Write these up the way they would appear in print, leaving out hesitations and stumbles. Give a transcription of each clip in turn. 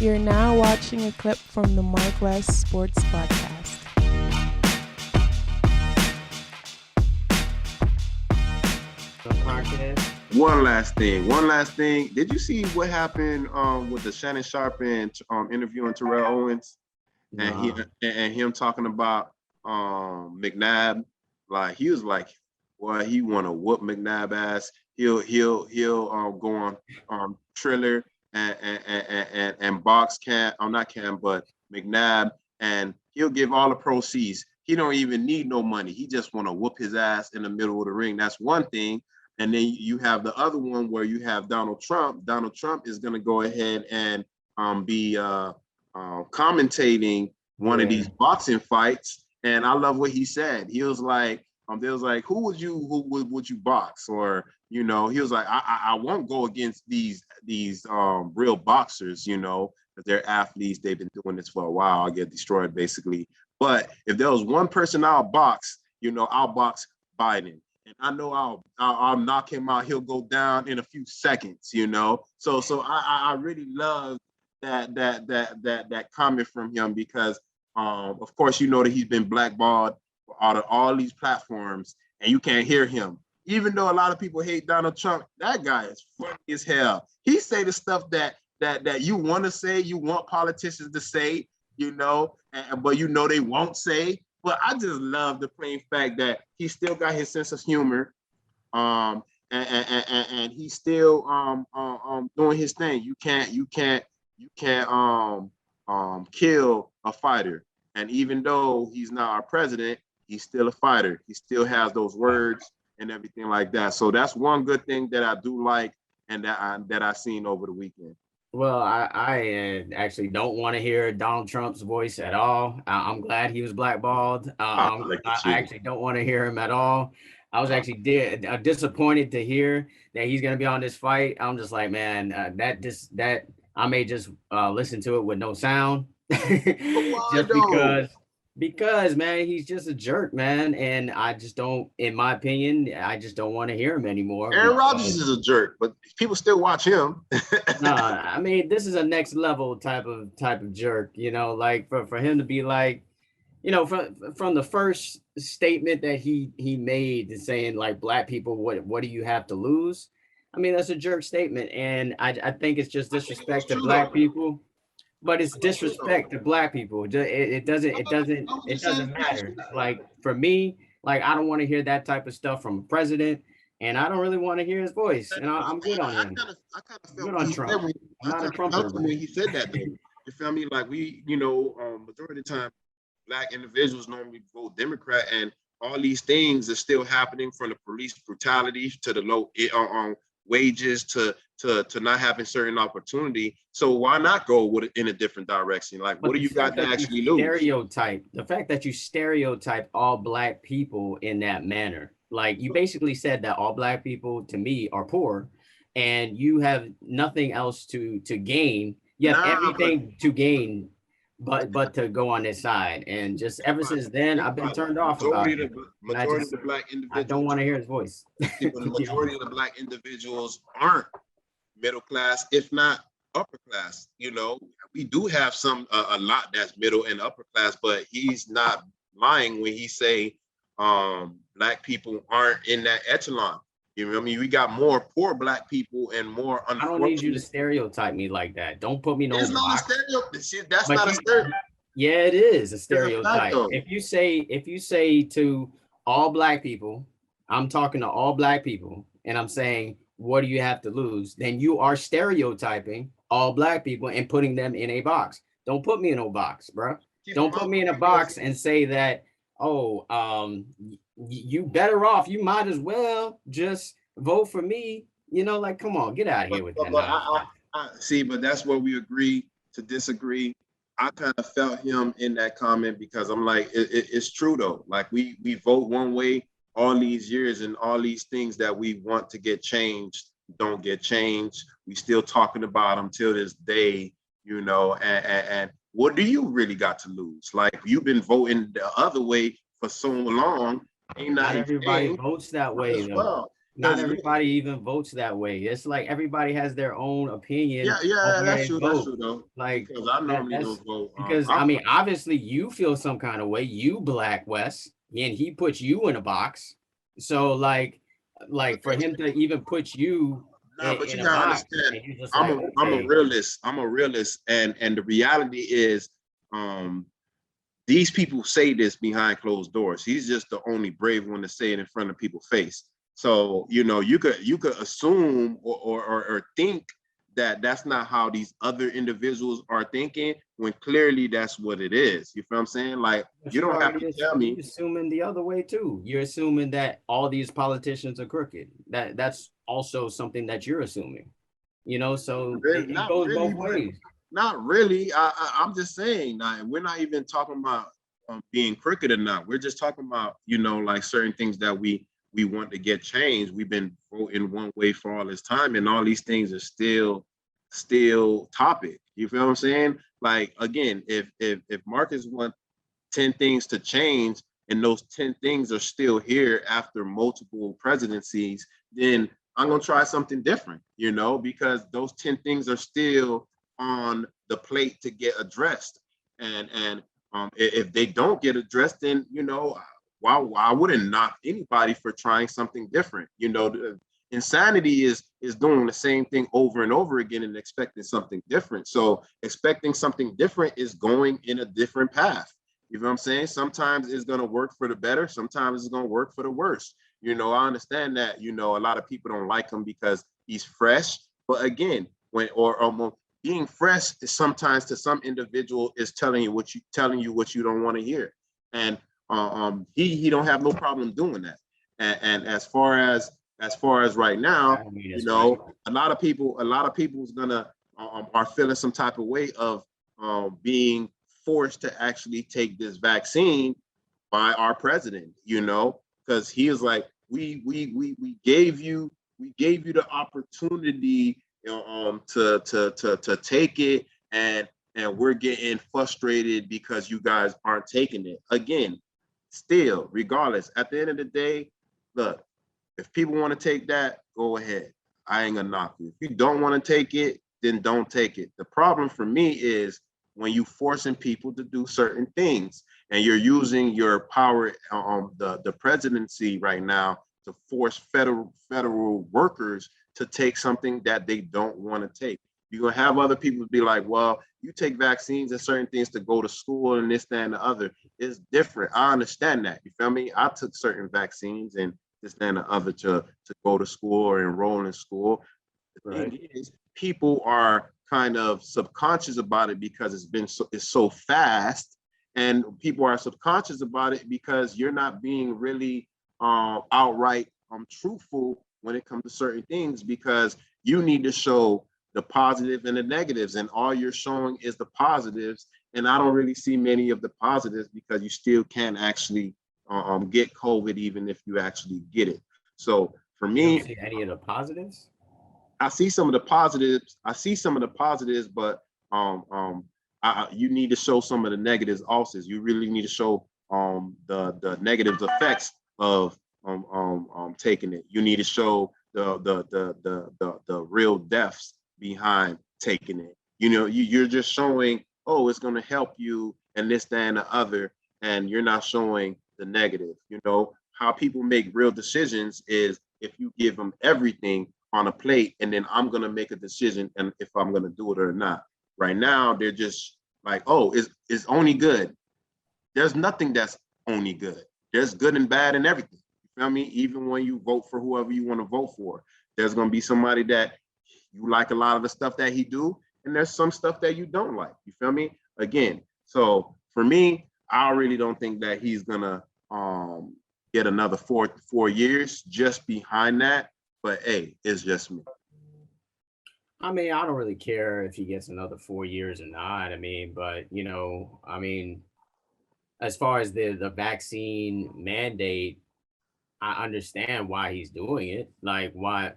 You're now watching a clip from the MarcWes Sports Podcast. One last thing. Did you see what happened with the Shannon Sharp and interviewing Terrell Owens and him talking about McNabb? Like he was like, well, he want to whoop McNabb ass. He'll go on Triller and box but McNabb, and he'll give all the proceeds. He don't even need no money. He just want to whoop his ass in the middle of the ring. That's one thing. And then you have the other one where you have Donald Trump. Donald Trump is going to go ahead and be commentating one of these boxing fights. And I love what he said. He was like, they was like, who would you box? Or, you know, he was like, I won't go against these real boxers, you know, because they're athletes. They've been doing this for a while. I'll get destroyed, basically. But if there was one person I'll box, you know, I'll box Biden. And I know I'll knock him out. He'll go down in a few seconds, you know. So I really love that comment from him because of course you know that he's been blackballed out of all these platforms, and you can't hear him. Even though a lot of people hate Donald Trump, that guy is funny as hell. He say the stuff that you want to say, you want politicians to say, you know, but you know they won't say. But I just love the plain fact that he still got his sense of humor, and he's still doing his thing. You can't kill a fighter. And even though he's not our president, he's still a fighter. He still has those words and everything like that. So that's one good thing that I do like, and that I seen over the weekend. Well, I actually don't want to hear Donald Trump's voice at all. I'm glad he was blackballed. I actually don't want to hear him at all. I was actually disappointed to hear that he's going to be on this fight. I'm just like, man, that I may just listen to it with no sound, just because man, he's just a jerk, man, and I just don't, in my opinion, I just don't want to hear him anymore. Aaron Rodgers is a jerk, but people still watch him. I mean, this is a next level type of jerk, you know, like for him to be like, you know, from the first statement that he made, saying like black people, what do you have to lose? I mean, that's a jerk statement, and I think it's just disrespect to black people. But it's disrespect to black people. It doesn't matter. Like for me, like I don't want to hear that type of stuff from a president, and I don't really want to hear his voice. And I'm good on him. I kind of felt good on Trump. I'm not a Trumper when he said that. Though. You feel me? Like we, you know, majority of the time, black individuals normally vote Democrat, and all these things are still happening, from the police brutality to the low wages to not having certain opportunity. So why not go in a different direction? Like, what do you got to actually lose? The fact that you stereotype all black people in that manner, like you basically said that all black people to me are poor, and you have nothing else to gain. You have everything to gain, but to go on this side. And just ever since then, I've been turned off about it. Majority of the black individuals, I don't want to hear his voice. The majority of the black individuals aren't middle class, if not upper class. You know, we do have a lot that's middle and upper class, but he's not lying when he say black people aren't in that echelon. You know what I mean? We got more poor black people and more. I don't need you to stereotype me like that. Don't put me no. It's not a stereotype. That's not a stereotype. Yeah, it is a stereotype. If you say to all black people, I'm talking to all black people, and I'm saying, what do you have to lose? Then you are stereotyping all black people and putting them in a box. Don't put me in a box, bro. Don't put me in a box and say that, you better off. You might as well just vote for me. You know, like, come on, get out of here with that. I see, but that's where we agree to disagree. I kind of felt him in that comment because I'm like, it's true though. Like we vote one way all these years, and all these things that we want to get changed don't get changed. We still talking about them till this day, you know, and what do you really got to lose? Like, you've been voting the other way for so long. Not everybody votes that way though. not everybody even votes that way. It's like everybody has their own opinion Yeah, of where that's they true. That's vote. true though. Like Because I normally that's don't vote. because I mean, obviously you feel some kind of way. You Black West, and he puts you in a box. So like for him to even put you Nah, but in you a gotta box, understand. and you're just I'm like, a I'm a okay, realist. I'm a realist, and the reality is, um, these people say this behind closed doors. He's just the only brave one to say it in front of people's face. So you could assume or think that that's not how these other individuals are thinking when clearly that's what it is. You feel what I'm saying? Like but you you don't have already to tell you me. assuming the other way too. You're assuming that all these politicians are crooked. That's also something that you're assuming. So Really, it not goes really, both but ways. not really. I'm just saying. We're not even talking about being crooked or not. We're just talking about like certain things that we want to get changed. We've been voting one way for all this time, and all these things are still topic. You feel what I'm saying? Like again, if Marcus wants 10 things to change and those 10 things are still here after multiple presidencies, then I'm going to try something different, because those 10 things are still on the plate to get addressed. And if they don't get addressed, then, why I wouldn't knock anybody for trying something different. Insanity is doing the same thing over and over again and expecting something different. So expecting something different is going in a different path. You know what I'm saying? Sometimes it's going to work for the better. Sometimes it's going to work for the worse. I understand that, a lot of people don't like him because he's fresh. But again, being fresh is sometimes to some individual is telling you what you don't want to hear. And he don't have no problem doing that. And as far as right now, I mean, it's right. a lot of people's gonna are feeling some type of way of being forced to actually take this vaccine by our president, because he is like, we gave you the opportunity, to take it, and we're getting frustrated because you guys aren't taking it. Again, still, regardless, at the end of the day, look, if people want to take that, go ahead. I ain't gonna knock you. If you don't want to take it, then don't take it. The problem for me is when you forcing people to do certain things and you're using your power on the presidency right now to force federal workers to take something that they don't want to take. You're gonna have other people be like, well, you take vaccines and certain things to go to school and this, that, and the other. It's different. I understand that. You feel me? I took certain vaccines and this, that, and the other to go to school or enroll in school. The thing is, people are kind of subconscious about it because it's so fast, and people are subconscious about it because you're not being really outright truthful when it comes to certain things, because you need to show the positive and the negatives, and all you're showing is the positives, and I don't really see many of the positives because you still can't actually get COVID even if you actually get it. So for me, you don't see any of the positives. I see some of the positives. But you need to show some of the negatives also. You really need to show the negative effects of taking it. You need to show the real deaths behind taking it. You're just showing, oh, it's going to help you and this, that, and the other, and you're not showing the negative. How people make real decisions is if you give them everything on a plate, and then I'm gonna make a decision and if I'm gonna do it or not. Right now, they're just like, oh, it's only good. There's nothing that's only good. There's good and bad in everything. You feel me? Even when you vote for whoever you want to vote for, there's gonna be somebody that you like a lot of the stuff that he do, and there's some stuff that you don't like. You feel me? Again, so for me, I really don't think that he's gonna get another 4 years just behind that. But hey, it's just me. I mean, I don't really care if he gets another 4 years or not. I mean, but as far as the vaccine mandate, I understand why he's doing it. Like why,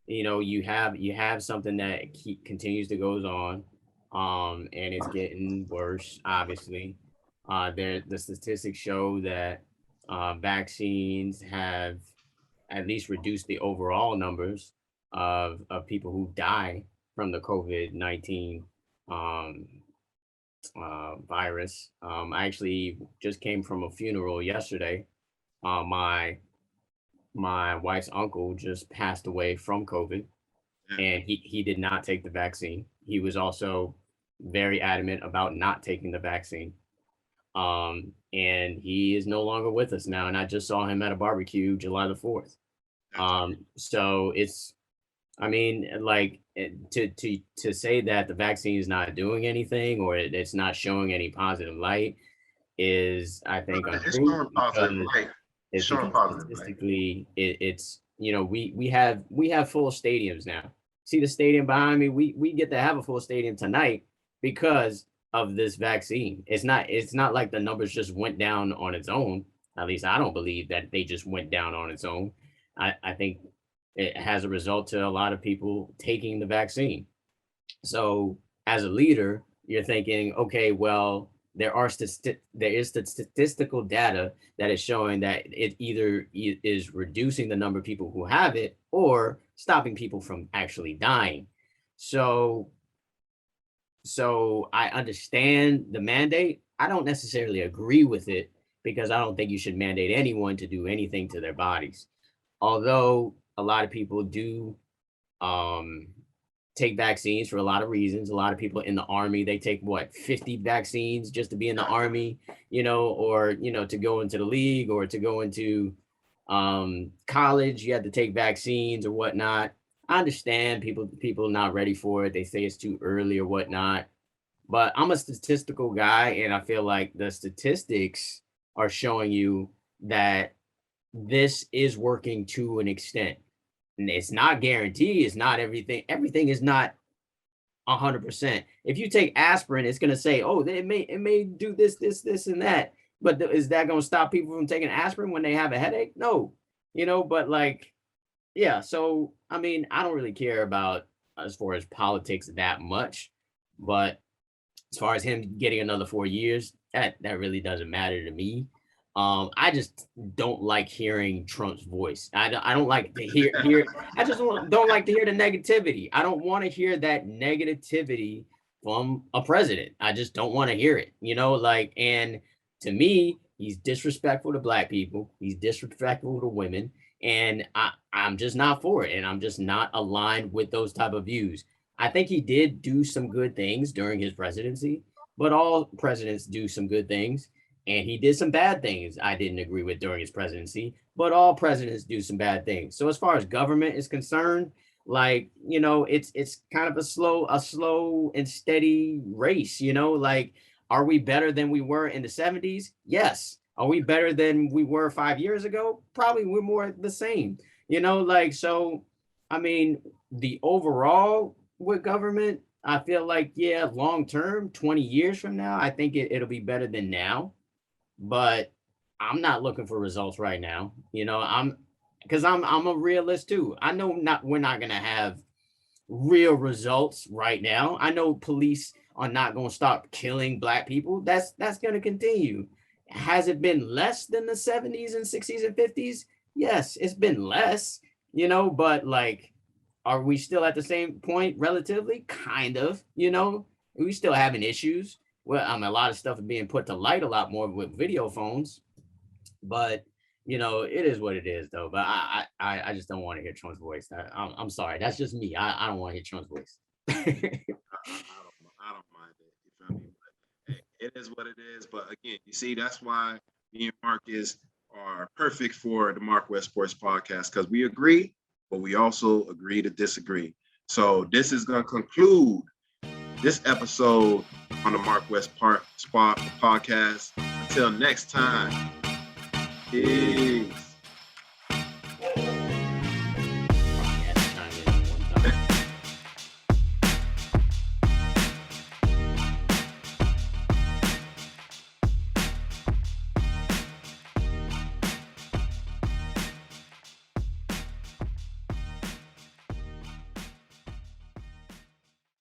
you have something that continues to goes on, and it's getting worse. Obviously, the statistics show that vaccines have at least reduce the overall numbers of people who die from the COVID-19 um, virus. I actually just came from a funeral yesterday. My wife's uncle just passed away from COVID, and he did not take the vaccine. He was also very adamant about not taking the vaccine. And he is no longer with us now. And I just saw him at a barbecue July the 4th. So it's, I mean, like to say that the vaccine is not doing anything or it's not showing any positive light is, I think, It's untrue. showing positive light. It's showing positive light. Statistically, it's we have full stadiums now. See the stadium behind me? We get to have a full stadium tonight because of this vaccine. It's not like the numbers just went down on its own. At least I don't believe that they just went down on its own. I think it has a result to a lot of people taking the vaccine. So as a leader, you're thinking, okay, well, there is statistical data that is showing that it either is reducing the number of people who have it or stopping people from actually dying. So I understand the mandate. I don't necessarily agree with it because I don't think you should mandate anyone to do anything to their bodies. Although a lot of people do take vaccines for a lot of reasons. A lot of people in the army, they take 50 vaccines just to be in the army, or to go into the league or to go into college. You had to take vaccines or whatnot. I understand people not ready for it. They say it's too early or whatnot. But I'm a statistical guy, and I feel like the statistics are showing you that this is working to an extent. And it's not guaranteed. It's not everything. Everything is not 100%. If you take aspirin, it's going to say, oh, it may do this, and that. But is that going to stop people from taking aspirin when they have a headache? No, but yeah. So, I mean, I don't really care about as far as politics that much, but as far as him getting another 4 years, that really doesn't matter to me. I just don't like hearing Trump's voice. I don't like to hear. I just don't like to hear the negativity. I don't want to hear that negativity from a president. I just don't want to hear it. And to me, he's disrespectful to Black people. He's disrespectful to women, and I'm just not for it. And I'm just not aligned with those type of views. I think he did do some good things during his presidency, but all presidents do some good things. And he did some bad things I didn't agree with during his presidency, but all presidents do some bad things. So as far as government is concerned, it's kind of a slow and steady race, are we better than we were in the 70s? Yes. Are we better than we were 5 years ago? Probably we're more the same, so, I mean, the overall with government, I feel like, yeah, long term, 20 years from now, I think it'll be better than now. But I'm not looking for results right now. I'm a realist too. I know we're not gonna have real results right now. I know police are not gonna stop killing Black people. That's gonna continue. Has it been less than the 70s and 60s and 50s? Yes, it's been less, but are we still at the same point relatively? Kind of, we still having issues. Well, a lot of stuff is being put to light a lot more with video phones, but it is what it is, though. But I just don't want to hear Trump's voice. I'm sorry, that's just me. I don't want to hear Trump's voice. I don't mind it. You feel me? But it is what it is. But again, you see, that's why me and Marcus are perfect for the MarcWes Sports Podcast, because we agree, but we also agree to disagree. So this is going to conclude this episode on the MarcWes Sport Podcast. Until next time, peace.